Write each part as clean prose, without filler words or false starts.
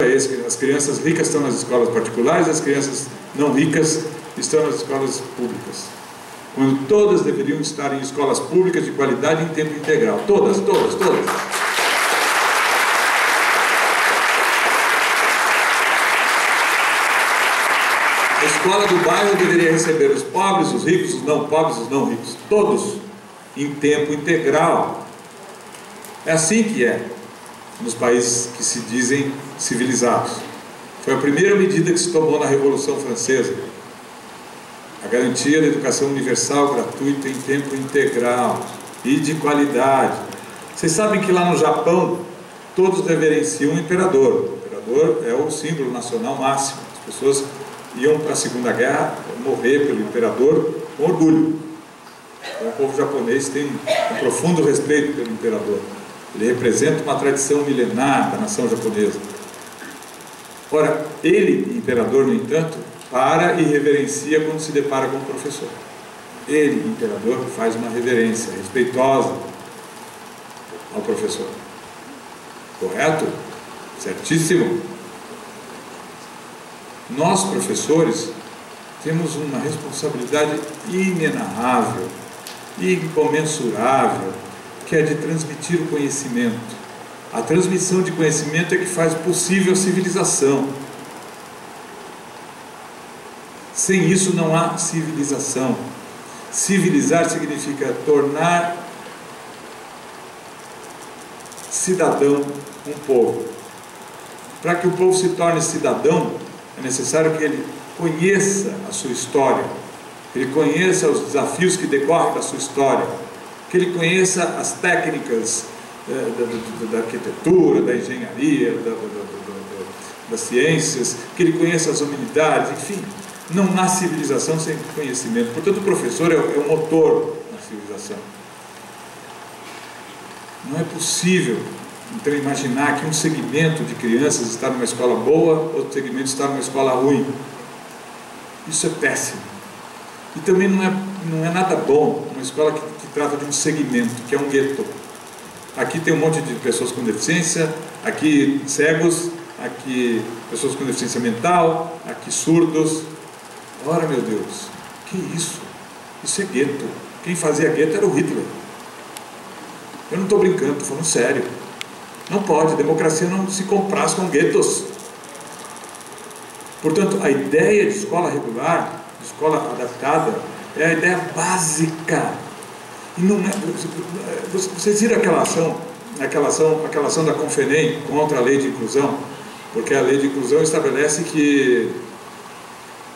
As crianças ricas estão nas escolas particulares, as crianças não ricas estão nas escolas públicas. Quando todas deveriam estar em escolas públicas de qualidade em tempo integral. Todas. A escola do bairro deveria receber os pobres, os ricos, os não pobres, os não ricos. Todos em tempo integral. É assim que é nos países que se dizem civilizados. Foi a primeira medida que se tomou na Revolução Francesa. A garantia da educação universal, gratuita, em tempo integral e de qualidade. Vocês sabem que lá no Japão, todos reverenciam o imperador. O imperador é o símbolo nacional máximo. As pessoas iam para a Segunda Guerra morrer pelo imperador com orgulho. Então, o povo japonês tem um profundo respeito pelo imperador. Ele representa uma tradição milenar da nação japonesa. Ora, ele, imperador, no entanto, para e reverencia quando se depara com o professor. Ele, imperador, faz uma reverência respeitosa ao professor. Correto? Certíssimo. Nós, professores, temos uma responsabilidade inenarrável e incomensurável, que é de transmitir o conhecimento. A transmissão de conhecimento é que faz possível a civilização. Sem isso não há civilização. Civilizar significa tornar cidadão um povo. Para que o povo se torne cidadão, é necessário que ele conheça a sua história, que ele conheça os desafios que decorrem da sua história, que ele conheça as técnicas da arquitetura, da engenharia, das ciências, que ele conheça as humanidades, enfim. Não há civilização sem conhecimento. Portanto, o professor é o motor da civilização. Não é possível, então, imaginar que um segmento de crianças está numa escola boa, outro segmento está numa escola ruim. Isso é péssimo. E também não é nada bom uma escola que trata de um segmento, que é um gueto. Aqui tem um monte de pessoas com deficiência, aqui cegos, aqui pessoas com deficiência mental, aqui surdos. Ora, meu Deus, que isso? Isso é gueto. Quem fazia gueto era o Hitler. Eu não estou brincando, estou falando sério. Não pode, a democracia não se compraz com guetos. Portanto, a ideia de escola regular, de escola adaptada, é a ideia básica. E não é, vocês viram aquela ação da Confenem contra a lei de inclusão? Porque a lei de inclusão estabelece que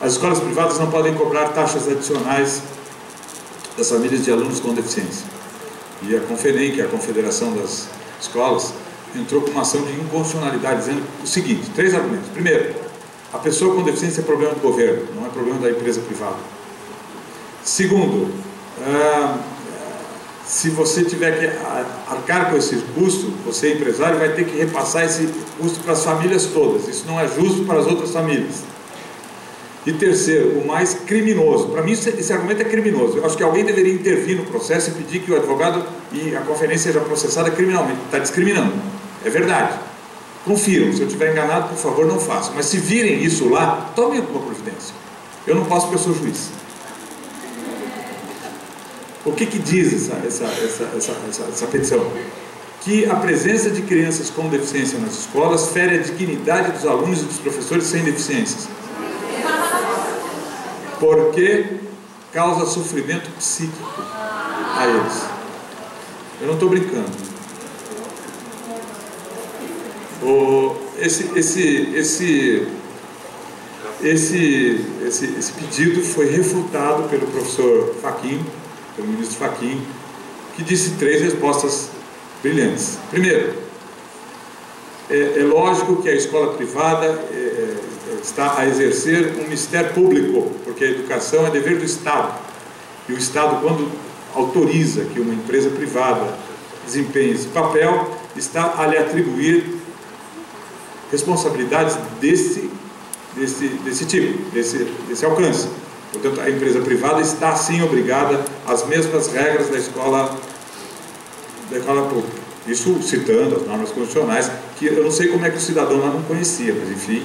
as escolas privadas não podem cobrar taxas adicionais das famílias de alunos com deficiência. E a Confenem, que é a Confederação das Escolas, entrou com uma ação de inconstitucionalidade, dizendo o seguinte, 3 argumentos. Primeiro, a pessoa com deficiência é problema do governo, não é problema da empresa privada. Segundo, se você tiver que arcar com esse custo, você empresário vai ter que repassar esse custo para as famílias todas. Isso não é justo para as outras famílias. E terceiro, o mais criminoso. Para mim esse argumento é criminoso. Eu acho que alguém deveria intervir no processo e pedir que o advogado e a conferência seja processada criminalmente. Está discriminando. É verdade. Confiram. Se eu estiver enganado, por favor, não façam. Mas se virem isso lá, tomem alguma providência. Eu não posso porque eu sou juiz. O que diz essa petição? Que a presença de crianças com deficiência nas escolas fere a dignidade dos alunos e dos professores sem deficiências. Porque causa sofrimento psíquico a eles. Eu não estou brincando. Esse pedido foi refutado pelo professor Fachin, pelo ministro Fachin, que disse 3 respostas brilhantes. Primeiro, é lógico que a escola privada está a exercer um mistério público, porque a educação é dever do Estado. E o Estado, quando autoriza que uma empresa privada desempenhe esse papel, está a lhe atribuir responsabilidades desse tipo, desse alcance. Portanto, a empresa privada está, sim, obrigada às mesmas regras da escola pública. Isso citando as normas constitucionais, que eu não sei como é que o cidadão lá não conhecia, mas enfim,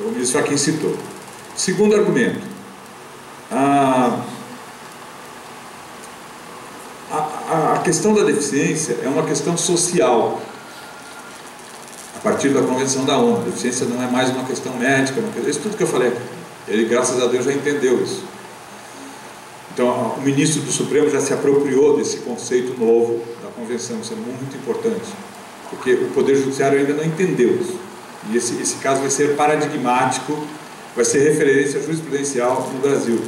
o ministro Fachin citou. Segundo argumento, a questão da deficiência é uma questão social, a partir da Convenção da ONU. A deficiência não é mais uma questão médica, isso tudo que eu falei, ele, graças a Deus, já entendeu isso. Então, o ministro do Supremo já se apropriou desse conceito novo da Convenção, isso é muito importante, porque o Poder Judiciário ainda não entendeu isso. E esse caso vai ser paradigmático, vai ser referência jurisprudencial no Brasil.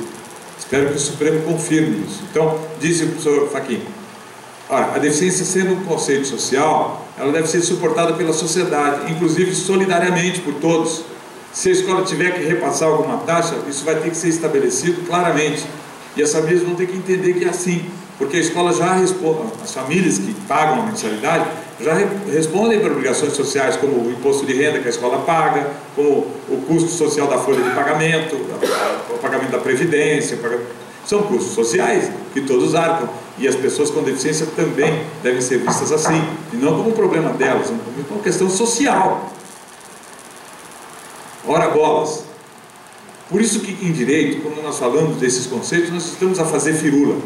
Espero que o Supremo confirme isso. Então, disse o professor Fachin, a deficiência sendo um conceito social, ela deve ser suportada pela sociedade, inclusive solidariamente por todos. Se a escola tiver que repassar alguma taxa, isso vai ter que ser estabelecido claramente. E as famílias vão ter que entender que é assim, porque a escola já responde, as famílias que pagam a mensalidade já respondem para obrigações sociais, como o imposto de renda que a escola paga, como o custo social da folha de pagamento, o pagamento da previdência, são custos sociais que todos arcam, e as pessoas com deficiência também devem ser vistas assim, e não como um problema delas, como uma questão social. Ora bolas. Por isso que em direito, quando nós falamos desses conceitos, nós estamos a fazer firula,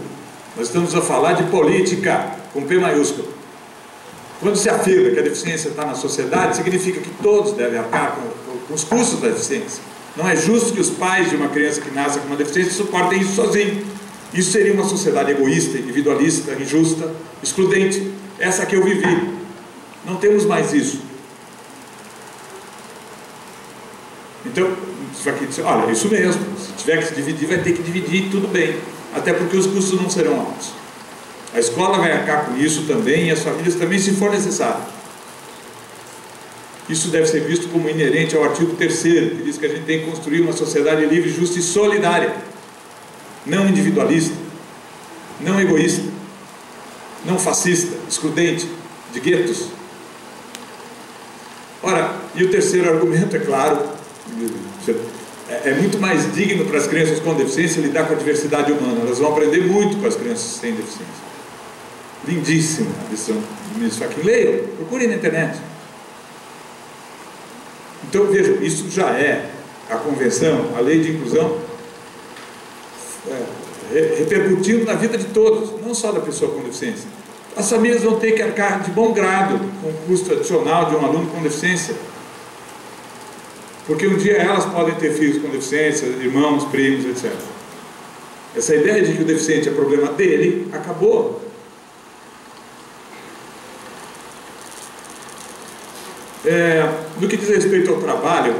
nós estamos a falar de política, com P maiúsculo. Quando se afirma que a deficiência está na sociedade, significa que todos devem arcar com os custos da deficiência. Não é justo que os pais de uma criança que nasce com uma deficiência suportem isso sozinhos. Isso seria uma sociedade egoísta, individualista, injusta, excludente. Essa que eu vivi. Não temos mais isso. Então, olha, isso mesmo, se tiver que se dividir, vai ter que dividir, tudo bem, até porque os custos não serão altos. A escola vai arcar com isso também, e as famílias também, se for necessário. Isso deve ser visto como inerente ao artigo 3º, que diz que a gente tem que construir uma sociedade livre, justa e solidária, não individualista, não egoísta, não fascista, excludente, de guetos. Ora, e o terceiro argumento, é claro, é muito mais digno para as crianças com deficiência lidar com a diversidade humana. Elas vão aprender muito com as crianças sem deficiência. Lindíssima a lição do ministro Fachin. Leiam, procurem na internet. Então vejam, isso já é a convenção, a lei de inclusão, repercutindo na vida de todos, não só da pessoa com deficiência. As famílias vão ter que arcar de bom grado com o custo adicional de um aluno com deficiência, porque um dia elas podem ter filhos com deficiência, irmãos, primos, etc. Essa ideia de que o deficiente é problema dele acabou. No que diz respeito ao trabalho,